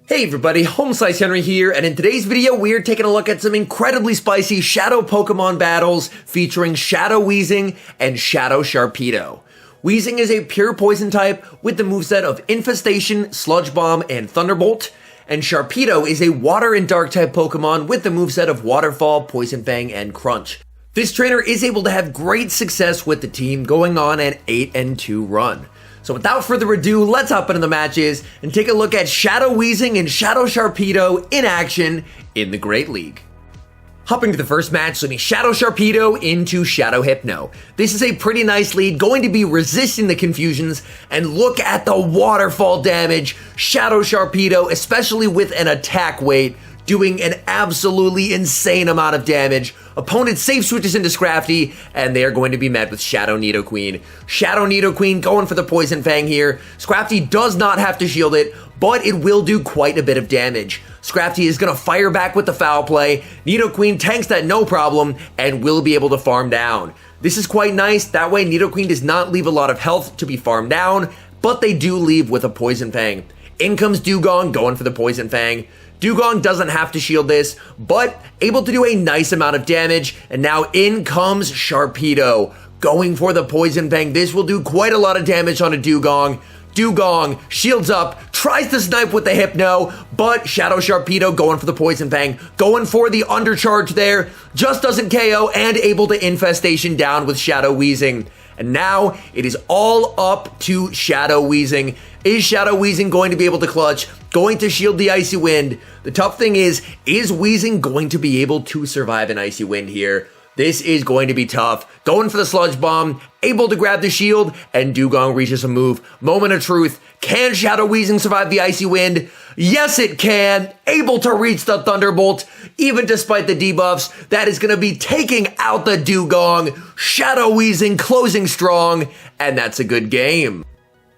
Hey everybody, HomeSliceHenry here, and in today's video we're taking a look at some incredibly spicy Shadow Pokemon battles featuring Shadow Weezing and Shadow Sharpedo. Weezing is a pure poison type with the moveset of Infestation, Sludge Bomb, and Thunderbolt, and Sharpedo is a water and dark type Pokemon with the moveset of Waterfall, Poison Fang, and Crunch. This trainer is able to have great success with the team going on an 8-2 run. So without further ado, let's hop into the matches and take a look at Shadow Weezing and Shadow Sharpedo in action in the Great League. Hopping to the first match, sending Shadow Sharpedo into Shadow Hypno. This is a pretty nice lead, going to be resisting the confusions, and look at the waterfall damage. Shadow Sharpedo, especially with an attack weight, doing an absolutely insane amount of damage. Opponent safe switches into Scrafty, and they are going to be met with Shadow Nidoqueen. Shadow Nidoqueen going for the Poison Fang here. Scrafty does not have to shield it, but it will do quite a bit of damage. Scrafty is going to fire back with the foul play. Nidoqueen tanks that no problem, and will be able to farm down. This is quite nice, that way Nidoqueen does not leave a lot of health to be farmed down, but they do leave with a Poison Fang. In comes Dewgong going for the Poison Fang. Dewgong doesn't have to shield this, but able to do a nice amount of damage, and now in comes Sharpedo, going for the Poison Fang. This will do quite a lot of damage on a Dewgong. Dewgong shields up, tries to snipe with the Hypno, but Shadow Sharpedo going for the Poison Fang, going for the undercharge there, just doesn't KO, and able to Infestation down with Shadow Weezing. And now it is all up to Shadow Weezing. Is Shadow Weezing going to be able to clutch? Going to shield the Icy Wind? The tough thing is Weezing going to be able to survive an Icy Wind here? This is going to be tough. Going for the Sludge Bomb, able to grab the shield, and Dewgong reaches a move. Moment of truth. Can Shadow Weezing survive the Icy Wind? Yes, it can. Able to reach the Thunderbolt, even despite the debuffs. That is going to be taking out the Dewgong. Shadow Weezing closing strong, and that's a good game.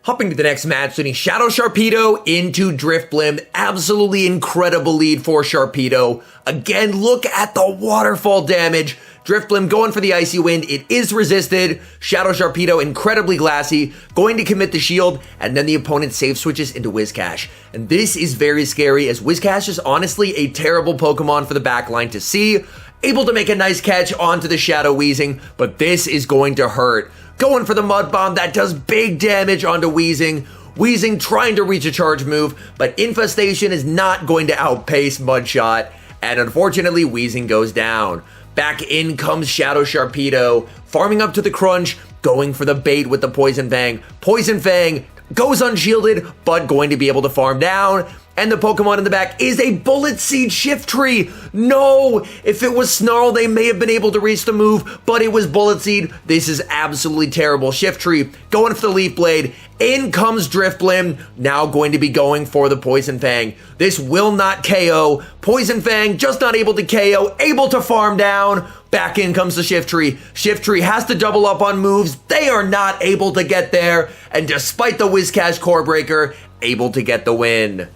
Hopping to the next match, sending Shadow Sharpedo into Drifblim. Absolutely incredible lead for Sharpedo. Again, look at the waterfall damage. Drifblim going for the Icy Wind. It is resisted. Shadow Sharpedo incredibly glassy, going to commit the shield, and then the opponent safe switches into Whiscash. And this is very scary, as Whiscash is honestly a terrible Pokemon for the backline to see. Able to make a nice catch onto the Shadow Weezing, but this is going to hurt. Going for the Mud Bomb, that does big damage onto Weezing. Weezing trying to reach a charge move, but Infestation is not going to outpace Mudshot, and unfortunately Weezing goes down. Back in comes Shadow Sharpedo, farming up to the Crunch, going for the bait with the Poison Fang. Poison Fang goes unshielded, but going to be able to farm down. And the Pokemon in the back is a Bullet Seed Shiftry. No, if it was Snarl, they may have been able to reach the move, but it was Bullet Seed. This is absolutely terrible. Shiftry going for the Leaf Blade. In comes Drifblim, now going to be going for the Poison Fang. This will not KO. Poison Fang just not able to KO, able to farm down. Back in comes the Shiftry. Shiftry has to double up on moves. They are not able to get there. And despite the Whiscash Core Breaker, able to get the win.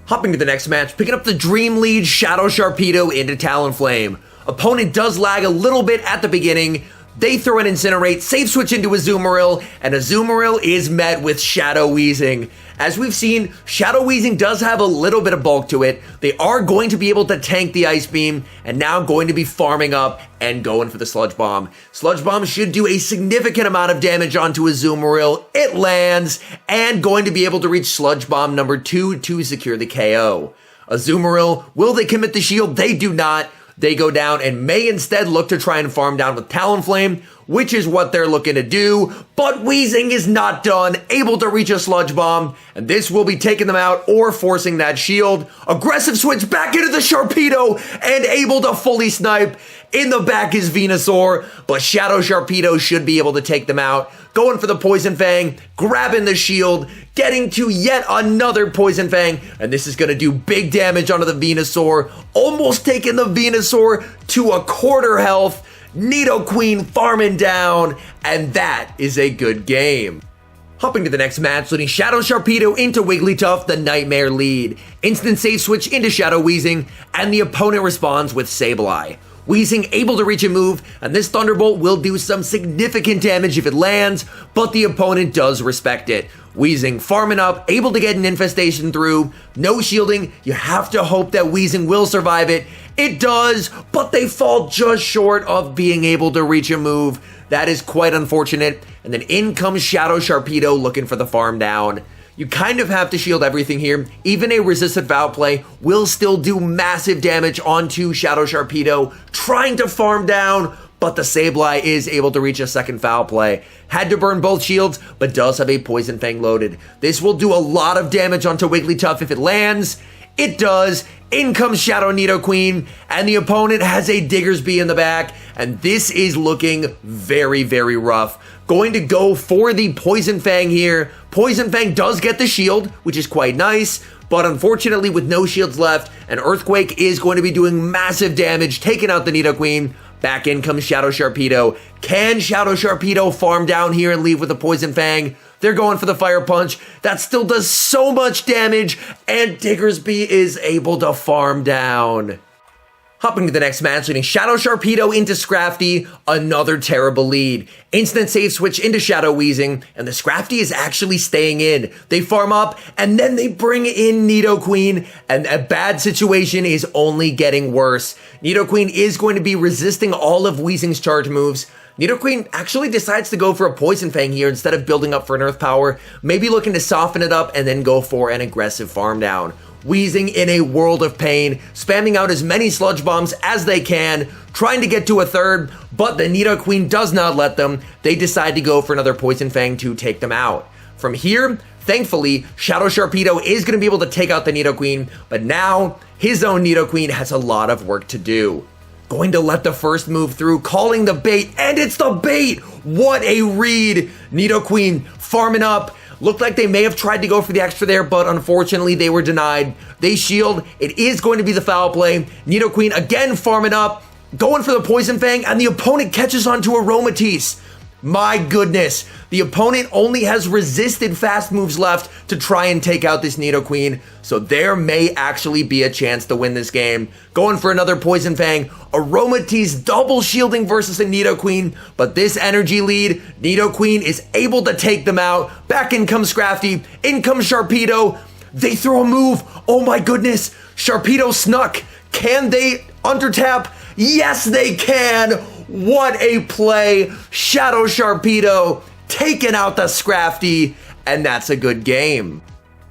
Hopping to the next match, picking up the Dream Lead, Shadow Sharpedo into Talonflame. Opponent does lag a little bit at the beginning. They throw an Incinerate, safe switch into Azumarill, and Azumarill is met with Shadow Weezing. As we've seen, Shadow Weezing does have a little bit of bulk to it. They are going to be able to tank the Ice Beam, and now going to be farming up and going for the Sludge Bomb. Sludge Bomb should do a significant amount of damage onto Azumarill. It lands, and going to be able to reach Sludge Bomb number 2 to secure the KO. Azumarill, will they commit the shield? They do not. They go down and may instead look to try and farm down with Talonflame, which is what they're looking to do, but Weezing is not done, able to reach a Sludge Bomb, and this will be taking them out or forcing that shield. Aggressive switch back into the Sharpedo, and able to fully snipe. In the back is Venusaur, but Shadow Sharpedo should be able to take them out. Going for the Poison Fang, grabbing the shield, getting to yet another Poison Fang, and this is going to do big damage onto the Venusaur, almost taking the Venusaur to a quarter health. Nidoqueen farming down, and that is a good game. Hopping to the next match, leading Shadow Sharpedo into Wigglytuff, the Nightmare lead. Instant safe switch into Shadow Weezing, and the opponent responds with Sableye. Weezing able to reach a move, and this Thunderbolt will do some significant damage if it lands, but the opponent does respect it. WEEZING farming up, able to get an infestation through, no shielding. You have to hope that WEEZING will survive it. It does, but they fall just short of being able to reach a move. That is quite unfortunate. And then in comes Shadow Sharpedo looking for the farm down. You kind of have to shield everything here. Even a resisted foul play will still do massive damage onto Shadow Sharpedo, trying to farm down, but the Sableye is able to reach a second foul play. Had to burn both shields, but does have a Poison Fang loaded. This will do a lot of damage onto Wigglytuff if it lands. It does. In comes Shadow Nidoqueen, and the opponent has a Diggersby in the back, and this is looking very, very rough. Going to go for the Poison Fang here. Poison Fang does get the shield, which is quite nice, but unfortunately with no shields left, an Earthquake is going to be doing massive damage, taking out the Nidoqueen. Back in comes Shadow Sharpedo. Can Shadow Sharpedo farm down here and leave with a Poison Fang? They're going for the Fire Punch. That still does so much damage, and Diggersby is able to farm down. Hopping to the next match, leading Shadow Sharpedo into Scrafty, another terrible lead. Instant save switch into Shadow WEEZING, and the Scrafty is actually staying in. They farm up, and then they bring in Nidoqueen, and a bad situation is only getting worse. Nidoqueen is going to be resisting all of WEEZING's charge moves. Nidoqueen actually decides to go for a Poison Fang here instead of building up for an Earth Power, maybe looking to soften it up and then go for an aggressive farm down. WEEZING in a world of pain, spamming out as many Sludge Bombs as they can, trying to get to a third, but the Nidoqueen does not let them. They decide to go for another Poison Fang to take them out. From here, thankfully, Shadow Sharpedo is going to be able to take out the Nidoqueen, but now his own Nidoqueen has a lot of work to do. Going to let the first move through, calling the bait, and it's the bait! What a read! Nidoqueen farming up. Looked like they may have tried to go for the extra there, but unfortunately they were denied. They shield. It is going to be the foul play. Nidoqueen again farming up, going for the Poison Fang, and the opponent catches onto Aromatisse. My goodness, the opponent only has resisted fast moves left to try and take out this Nidoqueen, so there may actually be a chance to win this game. Going for another Poison Fang, Aromatisse double shielding versus a Nidoqueen, but this energy lead, Nidoqueen is able to take them out. Back in comes Scrafty, in comes Sharpedo. They throw a move, oh my goodness, Sharpedo snuck. Can they undertap? Yes, they can. What a play. Shadow Sharpedo taking out the Scrafty, and that's a good game.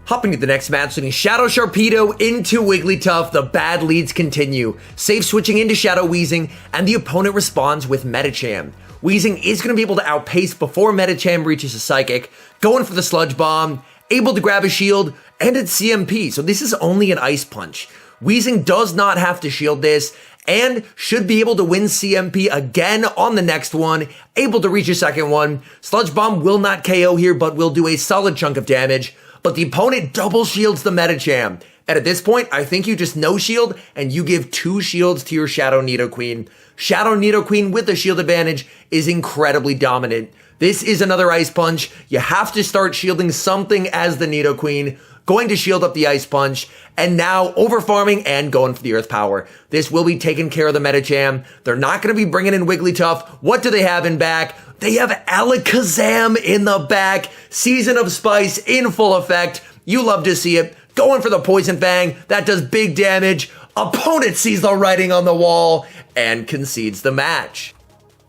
Hopping to the next match, sending Shadow Sharpedo into Wigglytuff. The bad leads continue. Safe switching into Shadow WEEZING, and the opponent responds with Medicham. WEEZING is going to be able to outpace before Medicham reaches a Psychic, going for the Sludge Bomb, able to grab a shield, and it's CMP, so this is only an Ice Punch. WEEZING does not have to shield this, and should be able to win CMP again on the next one, able to reach a second one. Sludge Bomb will not KO here, but will do a solid chunk of damage, but the opponent double shields the Medicham. And at this point, I think you just no shield, and you give 2 shields to your Shadow Nidoqueen. Shadow Nidoqueen with the shield advantage is incredibly dominant. This is another Ice Punch. You have to start shielding something as the Nidoqueen. Going to shield up the Ice Punch, and now overfarming and going for the Earth Power. This will be taking care of the Medicham. They're not going to be bringing in Wigglytuff. What do they have in back? They have Alakazam in the back. Season of Spice in full effect. You love to see it. Going for the Poison Fang. That does big damage. Opponent sees the writing on the wall and concedes the match.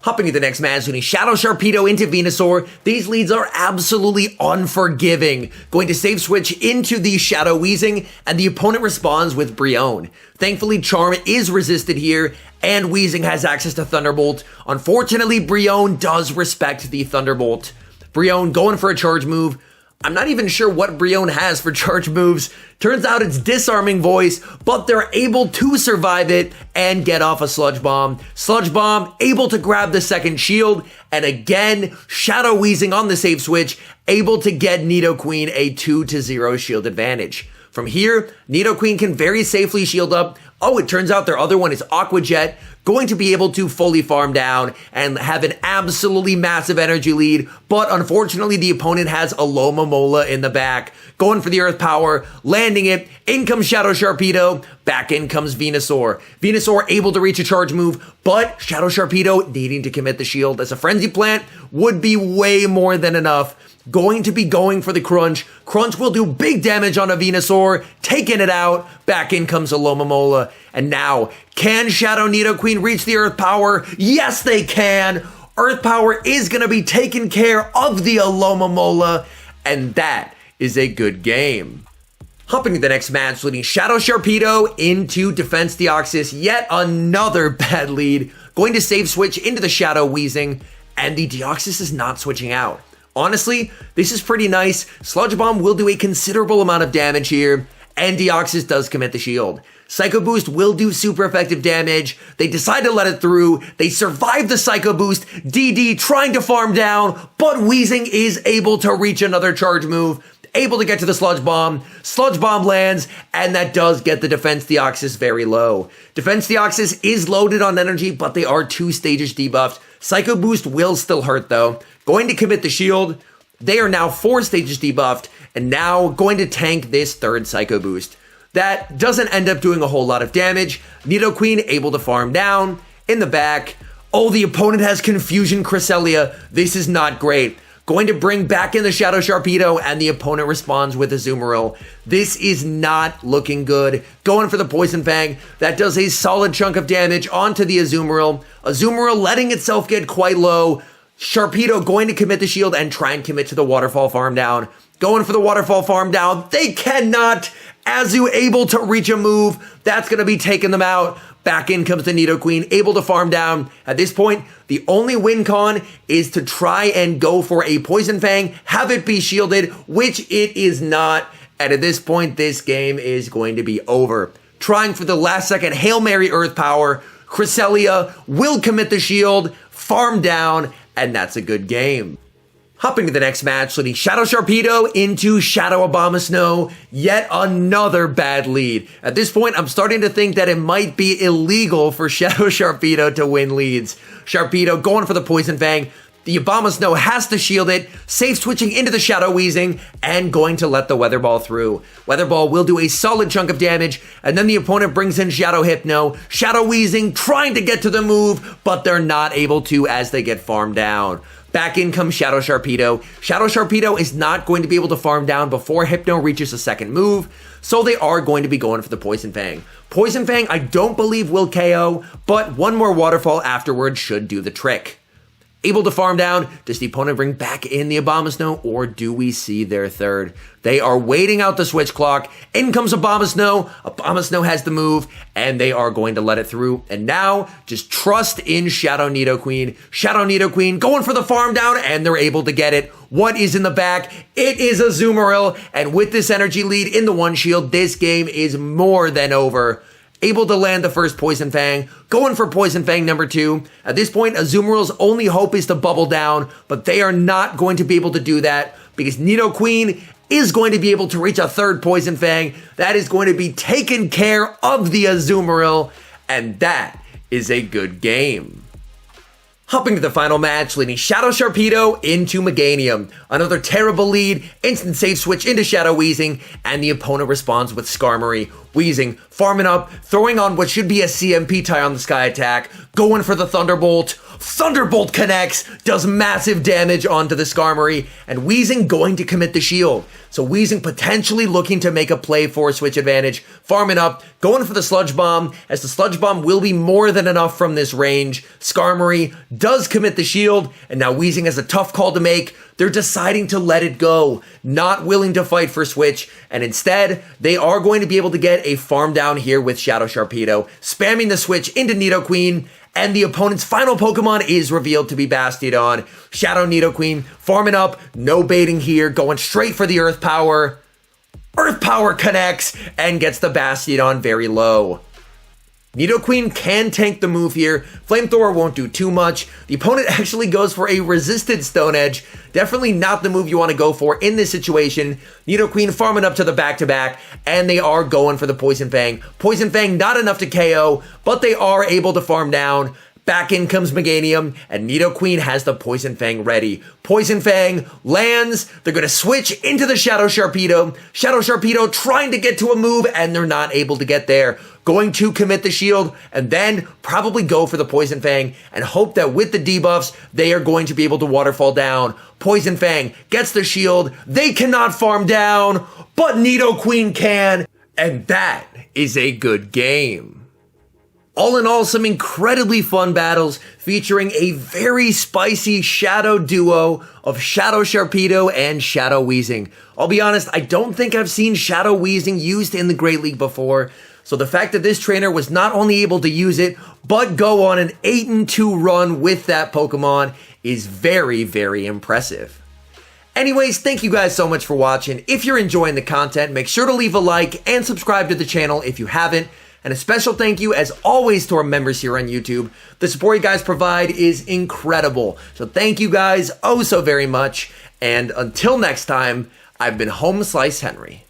Hopping to the next match, leading Shadow Sharpedo into Venusaur. These leads are absolutely unforgiving. Going to save switch into the Shadow WEEZING, and the opponent responds with Brionne. Thankfully, Charm is resisted here, and WEEZING has access to Thunderbolt. Unfortunately, Brionne does respect the Thunderbolt. Brionne going for a charge move. I'm not even sure what Brionne has for charge moves. Turns out it's Disarming Voice, but they're able to survive it and get off a Sludge Bomb. Sludge Bomb able to grab the second shield, and again, Shadow WEEZING on the save switch, able to get Nidoqueen a 2-0 shield advantage. From here, Nidoqueen can very safely shield up. Oh, it turns out their other one is Aqua Jet, going to be able to fully farm down and have an absolutely massive energy lead, but unfortunately the opponent has Alomomola in the back, going for the Earth Power, landing it. In comes Shadow Sharpedo, back in comes Venusaur. Venusaur able to reach a charge move, but Shadow Sharpedo needing to commit the shield as a Frenzy Plant would be way more than enough. going to be going for the Crunch. Crunch will do big damage on a Venusaur, taking it out. Back in comes a Alomomola. And now, can Shadow Nidoqueen reach the Earth Power? Yes, they can. Earth Power is going to be taking care of the Alomomola, and that is a good game. Hopping to the next match, leading Shadow Sharpedo into Defense Deoxys. Yet another bad lead. Going to save switch into the Shadow Weezing, and the Deoxys is not switching out. Honestly, this is pretty nice. Sludge Bomb will do a considerable amount of damage here, and Deoxys does commit the shield. Psycho Boost will do super effective damage. They decide to let it through. They survive the Psycho Boost. DD trying to farm down, but Weezing is able to reach another charge move, able to get to the Sludge Bomb. Sludge Bomb lands, and that does get the Defense Deoxys very low. Defense Deoxys is loaded on energy, but they are 2 stages debuffed. Psycho Boost will still hurt though. Going to commit the shield. They are now 4 stages debuffed, and now going to tank this 3rd Psycho Boost. That doesn't end up doing a whole lot of damage. Nidoqueen able to farm down. In the back, oh, the opponent has Confusion Cresselia. This is not great. Going to bring back in the Shadow Sharpedo, and the opponent responds with Azumarill. This is not looking good. Going for the Poison Fang. That does a solid chunk of damage onto the Azumarill. Azumarill letting itself get quite low. Sharpedo going to commit the shield and try and commit to the Waterfall Farm Down. Going for the Waterfall Farm Down. They cannot. Azu able to reach a move. That's going to be taking them out. Back in comes the Nidoqueen, able to farm down. At this point, the only win con is to try and go for a Poison Fang, have it be shielded, which it is not. And at this point, this game is going to be over. Trying for the last second Hail Mary Earth Power. Cresselia will commit the shield, farm down, and that's a good game. Hopping to the next match, leading Shadow Sharpedo into Shadow Abomasnow. Yet another bad lead. At this point, I'm starting to think that it might be illegal for Shadow Sharpedo to win leads. Sharpedo going for the Poison Fang. The Abomasnow has to shield it, safe switching into the Shadow Weezing, and going to let the Weather Ball through. Weather Ball will do a solid chunk of damage, and then the opponent brings in Shadow Hypno. Shadow Weezing trying to get to the move, but they're not able to as they get farmed down. Back in comes Shadow Sharpedo. Shadow Sharpedo is not going to be able to farm down before Hypno reaches a second move, so they are going to be going for the Poison Fang. Poison Fang, I don't believe will KO, but one more Waterfall afterwards should do the trick. Able to farm down, does the opponent bring back in the Abomasnow, or do we see their third? They are waiting out the switch clock. In comes Abomasnow. Abomasnow has the move, and they are going to let it through. And now, just trust in Shadow Nidoqueen. Shadow Nidoqueen going for the farm down, and they're able to get it. What is in the back? It is Azumarill, and with this energy lead in the one shield, this game is more than over. Able to land the first Poison Fang, going for Poison Fang number 2. At this point, Azumarill's only hope is to bubble down, but they are not going to be able to do that because Nidoqueen is going to be able to reach a third Poison Fang. That is going to be taken care of the Azumarill, and that is a good game. Hopping to the final match, leading Shadow Sharpedo into Meganium. Another terrible lead, instant safe switch into Shadow Weezing, and the opponent responds with Skarmory. Weezing, farming up, throwing on what should be a CMP tie on the Sky Attack, going for the Thunderbolt. Thunderbolt connects, does massive damage onto the Skarmory, and Weezing going to commit the shield. So Weezing potentially looking to make a play for a switch advantage, farming up, going for the Sludge Bomb, as the Sludge Bomb will be more than enough from this range. Skarmory does commit the shield, and now Weezing has a tough call to make. They're deciding to let it go, not willing to fight for switch, and instead, they are going to be able to get a farm down here with Shadow Sharpedo, spamming the switch into Nidoqueen, and the opponent's final Pokemon is revealed to be Bastiodon. Shadow Nidoqueen farming up, no baiting here, going straight for the Earth Power. Earth Power connects and gets the Bastiodon very low. Nidoqueen can tank the move here. Flamethrower won't do too much. The opponent actually goes for a resisted Stone Edge. Definitely not the move you want to go for in this situation. Nidoqueen farming up to the back-to-back, and they are going for the Poison Fang. Poison Fang not enough to KO, but they are able to farm down. Back in comes Meganium, and Nidoqueen has the Poison Fang ready. Poison Fang lands, they're going to switch into the Shadow Sharpedo. Shadow Sharpedo trying to get to a move, and they're not able to get there. Going to commit the shield, and then probably go for the Poison Fang, and hope that with the debuffs, they are going to be able to waterfall down. Poison Fang gets the shield, they cannot farm down, but Nidoqueen can, and that is a good game. All in all, some incredibly fun battles featuring a very spicy shadow duo of Shadow Sharpedo and Shadow Weezing. I'll be honest, I don't think I've seen Shadow Weezing used in the Great League before, so the fact that this trainer was not only able to use it, but go on an 8-2 run with that Pokemon is very, very impressive. Anyways, thank you guys so much for watching. If you're enjoying the content, make sure to leave a like and subscribe to the channel if you haven't. And a special thank you, as always, to our members here on YouTube. The support you guys provide is incredible. So thank you guys oh so very much. And until next time, I've been HomeSliceHenry.